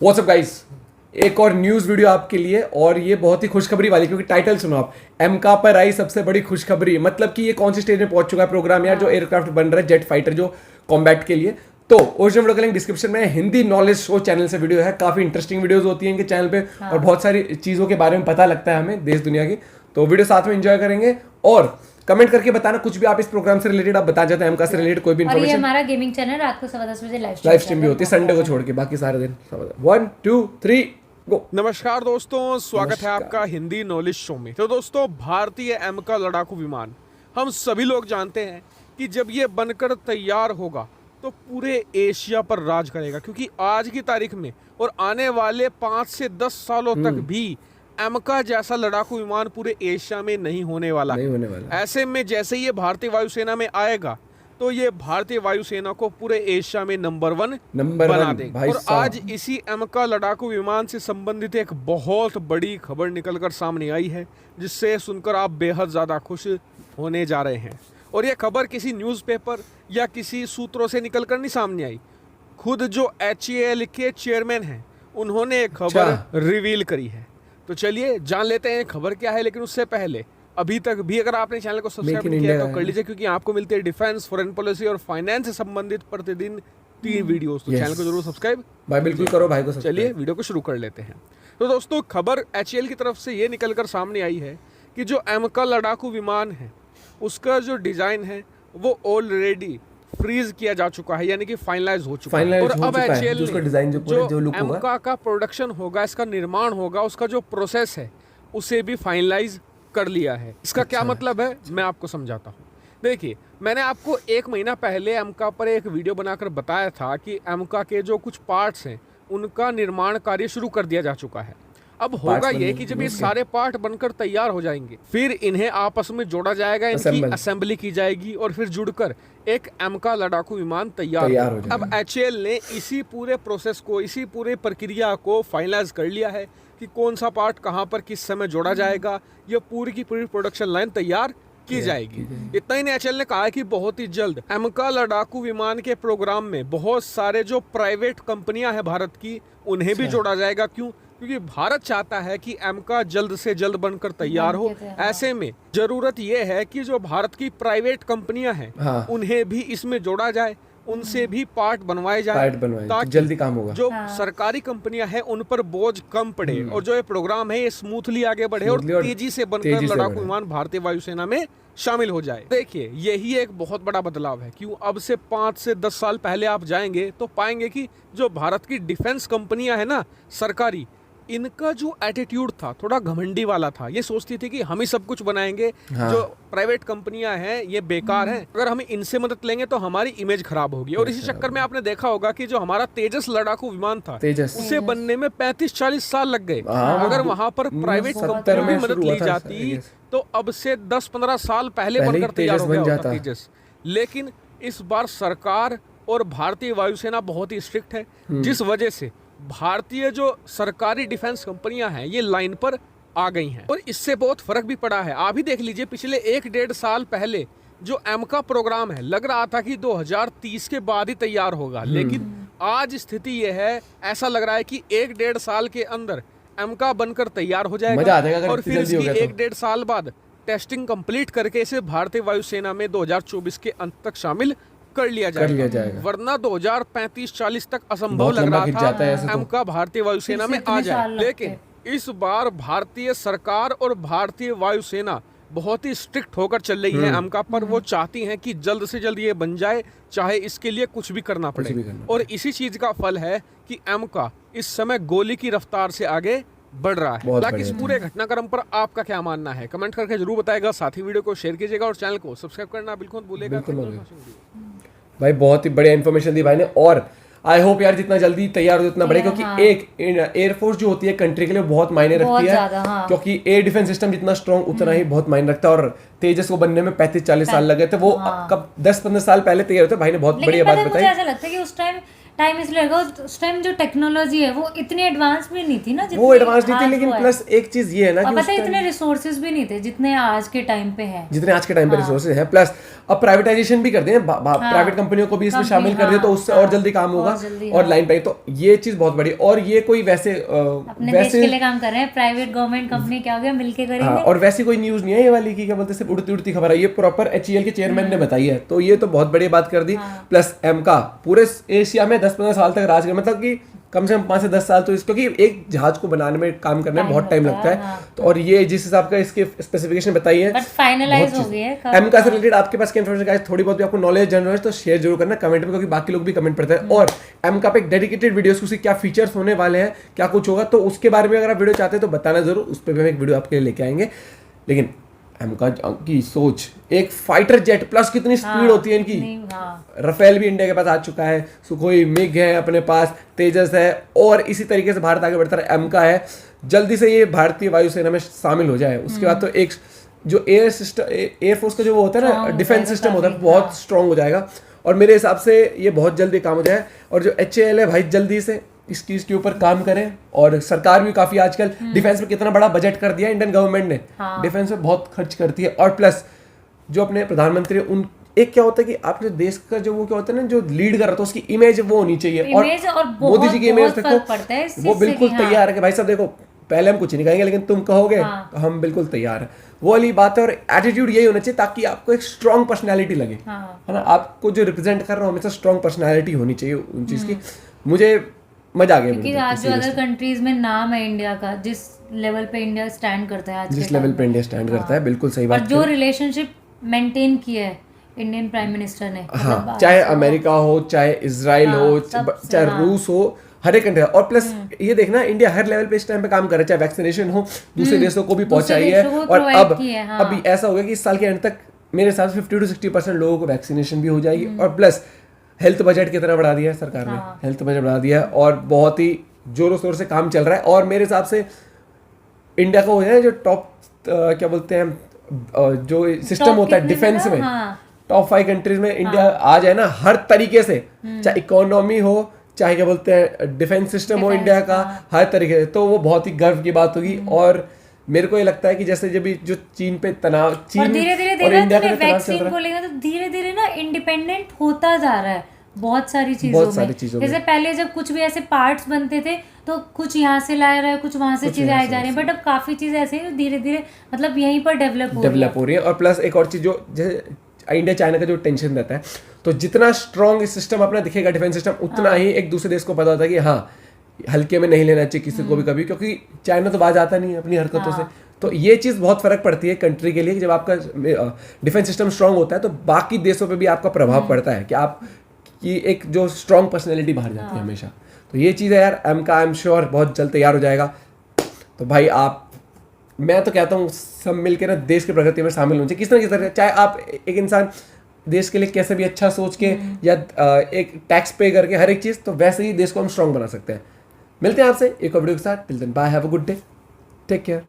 WhatsApp guys, एक और news video आपके लिए, और ये बहुत ही खुशखबरी वाली, क्योंकि टाइटल सुनो आप, एमका पर आई सबसे बड़ी खुशखबरी। मतलब कि ये कौन सी स्टेज में पहुंच चुका है प्रोग्राम यार, जो एयरक्राफ्ट बन रहा है जेट फाइटर जो कॉम्बैट के लिए। तो ओरिजिनल वीडियो का लिंक डिस्क्रिप्शन में, हिंदी नॉलेज शो चैनल से वीडियो है, काफी इंटरेस्टिंग वीडियोस होती हैं इनके चैनल पे और बहुत सारी चीजों के बारे में पता लगता है हमें देश दुनिया की। तो वीडियो साथ में एंजॉय करेंगे और कमेंट करके बताना कुछ भी आप इस प्रोग्राम से रिलेटेड आप बता जाते हैं, एमका से रिलेटेड कोई भी और ये इन्फॉर्मेशन। हमारा गेमिंग चैनल रात को 10:15 बजे लाइव स्ट्रीम भी होती है संडे को छोड़ के, बाकी सारे दिन। 1 2 3 गो। नमस्कार दोस्तों, स्वागत है आपका हिंदी नॉलेज शो में। तो दोस्तों, भारतीय एमका लड़ाकू विमान, हम सभी लोग जानते हैं कि जब ये बनकर तैयार होगा तो पूरे एशिया पर राज करेगा, क्योंकि आज की तारीख में और आने वाले 5 से 10 सालों तक भी एमका जैसा लड़ाकू विमान पूरे एशिया में नहीं होने वाला है। ऐसे में जैसे ये भारतीय वायुसेना में आएगा तो ये भारतीय वायुसेना को पूरे एशिया में नंबर वन बना देगा। और आज इसी एमका लड़ाकू विमान से संबंधित एक बहुत बड़ी खबर निकलकर सामने आई है, जिससे सुनकर आप बेहद ज्यादा खुश होने जा रहे हैं। और ये खबर किसी न्यूज़पेपर या किसी सूत्रों से निकलकर नहीं सामने आई, खुद जो HAL के चेयरमैन हैं उन्होंने एक खबर रिवील करी है। तो चलिए जान लेते हैं खबर क्या है। लेकिन उससे पहले अभी तक भी अगर आपने चैनल को सब्सक्राइब नहीं किया तो कर लीजिए, क्योंकि आपको मिलते हैं डिफेंस, फॉरेन पॉलिसी और फाइनेंस से संबंधित प्रतिदिन 3 वीडियोस। तो चैनल को जरूर सब्सक्राइब भाई बिल्कुल करो भाई को। चलिए वीडियो को शुरू कर लेते हैं। तो दोस्तों, खबर HAL की तरफ से ये निकलकर सामने आई है कि जो एमका लड़ाकू विमान है उसका जो डिजाइन है वो ऑलरेडी फ्रीज किया जा चुका है, यानी कि फाइनलाइज हो चुका है। और अब HAL जो एमका का प्रोडक्शन होगा, इसका निर्माण होगा, उसका जो प्रोसेस है उसे भी फाइनलाइज कर लिया है। इसका क्या मतलब है मैं आपको समझाता हूँ। देखिए, मैंने आपको 1 महीना पहले एमका पर एक वीडियो बनाकर बताया था कि एमका के जो कुछ पार्ट्स हैं उनका निर्माण कार्य शुरू कर दिया जा चुका है। अब होगा ये कि जब ये सारे पार्ट बनकर तैयार हो जाएंगे, फिर इन्हें आपस में जोड़ा जाएगा, इनकी असेंबली की जाएगी और फिर जुड़कर एक एमका लड़ाकू विमान तैयार हो जाएगा। अब HAL ने इसी पूरे प्रोसेस को, इसी पूरे प्रक्रिया को फाइनलाइज कर लिया है कि कौन सा पार्ट कहां पर किस समय जोड़ा जाएगा। ये पूरी की पूरी प्रोडक्शन लाइन तैयार की जाएगी। इतना ही नहीं, HAL ने कहा है कि बहुत ही जल्द एमका लड़ाकू विमान के प्रोग्राम में बहुत सारे जो प्राइवेट कंपनियां हैं भारत की, उन्हें भी जोड़ा जाएगा। क्यों? क्योंकि भारत चाहता है कि एमका जल्द से जल्द बनकर तैयार हो। ऐसे में जरूरत यह है कि जो भारत की प्राइवेट कंपनियां हैं उन्हें भी इसमें जोड़ा जाए, उनसे भी पार्ट बनवाए जाए, ताकि जल्दी काम होगा। जो सरकारी कंपनियां हैं उन पर बोझ कम पड़े और जो ये प्रोग्राम है ये स्मूथली आगे बढ़े और तेजी से बनकर लड़ाकू विमान भारतीय वायुसेना में शामिल हो जाए। देखिए, यही एक बहुत बड़ा बदलाव है। क्यों? अब से 5 से 10 साल पहले आप जाएंगे तो पाएंगे कि जो भारत की डिफेंस कंपनियां हैं ना, सरकारी, इनका जो एटीट्यूड था थोड़ा घमंडी वाला था। ये सोचती थी कि हम ही सब कुछ बनाएंगे, जो प्राइवेट कंपनियां हैं ये बेकार हैं, अगर हम इनसे मदद लेंगे तो हमारी इमेज खराब होगी। और इसी चक्कर में आपने देखा होगा कि जो हमारा तेजस लड़ाकू विमान था, उसे बनने में 35-40 साल लग गए। अगर वहां पर प्राइवेट कंपनी की मदद ली जाती तो अब से 10-15 साल पहले बनकर तैयार हो गया होता तेजस। लेकिन इस बार सरकार और भारतीय वायुसेना बहुत ही स्ट्रिक्ट है, जिस वजह से भारतीय जो सरकारी डिफेंस कंपनियां हैं ये लाइन पर आ गई हैं। और इससे बहुत फर्क भी पड़ा है। आप ही देख लीजिए, पिछले 1-1.5 साल पहले जो एमका प्रोग्राम है लग रहा था कि 2030 के बाद ही तैयार होगा, लेकिन आज स्थिति यह है, ऐसा लग रहा है कि 1-1.5 साल के अंदर एमका बनकर तैयार हो जाएगा और फिर इसकी 1-1.5 साल बाद टेस्टिंग कंप्लीट करके इसे भारतीय वायुसेना में 2024 के अंत तक शामिल कर लिया जाएगा। वरना 2035-40 तक असंभव लग रहा था एमका भारतीय वायुसेना में आ जाए। लेकिन इस बार भारतीय सरकार और भारतीय वायुसेना बहुत ही स्ट्रिक्ट होकर चल रही है एमका पर। वो चाहती हैं कि जल्द से जल्द ये बन जाए, चाहे इसके लिए कुछ भी करना पड़े। और इसी चीज का फल है कि एमका इस समय गोली की रफ्तार से आगे बढ़ रहा है। ताकि इस पूरे घटनाक्रम पर आपका क्या मानना है कमेंट करके जरूर बताएगा। साथ ही वीडियो को शेयर कीजिएगा और चैनल को सब्सक्राइब करना बिल्कुल भूलेगा। भाई बहुत ही बढ़िया इन्फॉर्मेशन दी भाई ने, और आई होप यार जितना जल्दी तैयार हो उतना बढ़ेगा, क्योंकि एक एयरफोर्स जो होती है कंट्री के लिए बहुत मायने रखती है। क्योंकि एयर डिफेंस सिस्टम जितना स्ट्रॉन्ग उतना ही बहुत मायने रखता है। और तेजस को बनने में 35-40 साल लगे थे, वो कब 10-15 साल पहले तैयार होते। भाई ने बहुत बढ़िया बात बताई। ऐसा लगता है कि उस टाइम इसलिए लगा, उस टाइम जो टेक्नोलॉजी है वो इतनी एडवांस भी नहीं थी ना, वो एडवांस नहीं थी। लेकिन प्लस एक चीज ये है ना कि पता है इतने रिसोर्सेज भी नहीं थे जितने आज के टाइम पे है, जितने आज के टाइम पे रिसोर्सेज हैं। प्लस अब प्राइवेटाइजेशन भी कर दें, प्राइवेट कंपनियों को भी इसमें शामिल कर दे तो उससे और जल्दी काम होगा और लाइन पे। तो ये चीज बहुत बड़ी, और ये कोई वैसे अपने देश के लिए काम कर रहे हैं, प्राइवेट गवर्नमेंट कंपनी क्या हो गया मिलके करेंगे। हाँ, और वैसी कोई न्यूज नहीं है ये वाली की क्या बोलते सिर्फ उड़ती उड़ती खबर है, ये प्रॉपर HEL के चेयरमैन ने बताई है, तो ये तो बहुत बड़ी बात कर दी। प्लस एमका पूरे एशिया में 10-15 साल तक राज कर, मतलब कि कम से कम 5 से 10 साल तो क्योंकि एक जहाज को बनाने में काम करने में बहुत टाइम लगता है। तो और ये जिस हिसाब का इसके स्पेसिफिकेशन बताई है, बट फाइनलाइज हो गई है। एमका से रिलेटेड आपके पास क्या इन्फॉर्मेशन गाइस, थोड़ी बहुत भी आपको नॉलेज जनरल है तो शेयर जरूर करना कमेंट में, क्योंकि बाकी लोग भी कमेंट पढ़ते हैं। और एमका पे एक डेडिकेटेड वीडियोस, उसके क्या फीचर्स होने वाले हैं, क्या कुछ होगा, तो उसके बारे में अगर आप वीडियो चाहते हैं तो बताना जरूर, उस पर भी हम एक वीडियो आपके लिए लेके आएंगे। लेकिन एमका की सोच, एक फाइटर जेट प्लस कितनी स्पीड होती है इनकी। राफेल भी इंडिया के पास आ चुका है, सुखोई मिग है अपने पास, तेजस है, और इसी तरीके से भारत आगे बढ़ता है। एमका है, जल्दी से ये भारतीय वायुसेना में शामिल हो जाए, उसके बाद तो एक जो एयरफोर्स का जो वो होता है ना डिफेंस सिस्टम होता है बहुत स्ट्रांग हो जाएगा, और मेरे हिसाब से ये बहुत जल्दी काम हो जाए। और जो HAL है भाई जल्दी से इस चीज के ऊपर काम करें, और सरकार भी काफी आजकल डिफेंस में कितना बड़ा बजट कर दिया इंडियन गवर्नमेंट ने, डिफेंस में बहुत खर्च करती है। और प्लस जो अपने प्रधानमंत्री उन एक क्या होता है कि आपने देश का जो वो क्या होता है ना जो लीड कर रहा था उसकी इमेज वो होनी चाहिए, और मोदी जी की इमेज देखो वो बिल्कुल तैयार है कि भाई साहब देखो पहले हम कुछ नहीं कहेंगे लेकिन तुम कहोगे तो हम बिल्कुल तैयार है, वो वाली बात है। और एटीट्यूड यही होना चाहिए ताकि आपको एक स्ट्रांग पर्सनैलिटी लगे, है ना, आपको जो रिप्रेजेंट कर रहा हो हमेशा स्ट्रांग पर्सनैलिटी होनी चाहिए उन चीज की। मुझे मजा आ गया क्योंकि आज जो अदर कंट्रीज में नाम है इंडिया का, जिस लेवल पे इंडिया स्टैंड करता है आज जिस लेवल पे इंडिया स्टैंड करता है, बिल्कुल सही बात। और जो रिलेशनशिप मेंटेन किया है इंडियन प्राइम मिनिस्टर ने, हाँ, चाहे अमेरिका हो, चाहे इजराइल हो, चाहे रूस हो, हर एक कंट्री। और प्लस ये देखना इंडिया हर लेवल पे इस टाइम पे काम कर रहा है, चाहे वैक्सीनेशन हो दूसरे देशों को भी पहुंचाई है। और अब ऐसा हो गया कि इस साल के एंड तक मेरे हिसाब से 50 से 60% लोगों को वैक्सीनेशन भी हो जाएगी। और प्लस हेल्थ बजट कितना बढ़ा दिया है सरकार ने, हेल्थ बजट बढ़ा दिया है और बहुत ही जोरों शोर से काम चल रहा है। और मेरे हिसाब से इंडिया का हो जाए जो टॉप क्या बोलते हैं जो सिस्टम होता है डिफेंस में, टॉप 5 कंट्रीज में इंडिया आ जाए ना हर तरीके से, चाहे इकोनॉमी हो, चाहे क्या बोलते हैं डिफेंस सिस्टम हो इंडिया का, हर तरीके से, तो वो बहुत ही गर्व की बात होगी। और मेरे को ये लगता है कि जैसे जब जो चीन पे तनाव, चीन और इंडिया का वैक्सीन को लेकर तो धीरे धीरे ना इंडिपेंडेंट होता जा रहा है बहुत सारी चीजों में। जैसे पहले जब कुछ भी ऐसे पार्ट्स बनते थे तो कुछ यहाँ से ला रहा है, कुछ वहां से चीजें आई जा रही है, बट अब काफी चीजें ऐसे हैं जो धीरे धीरे मतलब यहीं पर डेवलप हो रही है। और प्लस एक और चीज जो इंडिया चाइना का जो टेंशन रहता है, तो जितना स्ट्रॉन्ग सिस्टम अपना दिखेगा डिफेंस सिस्टम, उतना ही एक दूसरे देश को पता होता है कि हाँ हल्के में नहीं लेना चाहिए किसी को भी कभी, क्योंकि चाइना तो बाज आता नहीं है अपनी हरकतों से। तो ये चीज़ बहुत फर्क पड़ती है कंट्री के लिए कि जब आपका डिफेंस सिस्टम स्ट्रांग होता है तो बाकी देशों पे भी आपका प्रभाव पड़ता है कि आप की एक जो स्ट्रांग पर्सनैलिटी बाहर जाती है हमेशा। तो ये चीज़ है यार, एमका आई एम श्योर बहुत जल्द तैयार हो जाएगा। तो भाई मैं तो कहता हूँ सब मिलकर ना देश की प्रगति में शामिल होना चाहिए किस ना किस तरह, चाहे आप एक इंसान देश के लिए कैसे भी अच्छा सोच के या एक टैक्स पे करके हर एक चीज़, तो वैसे ही देश को हम स्ट्रांग बना सकते हैं। मिलते हैं आपसे एक और वीडियो के साथ, till then bye, have a good day, take care.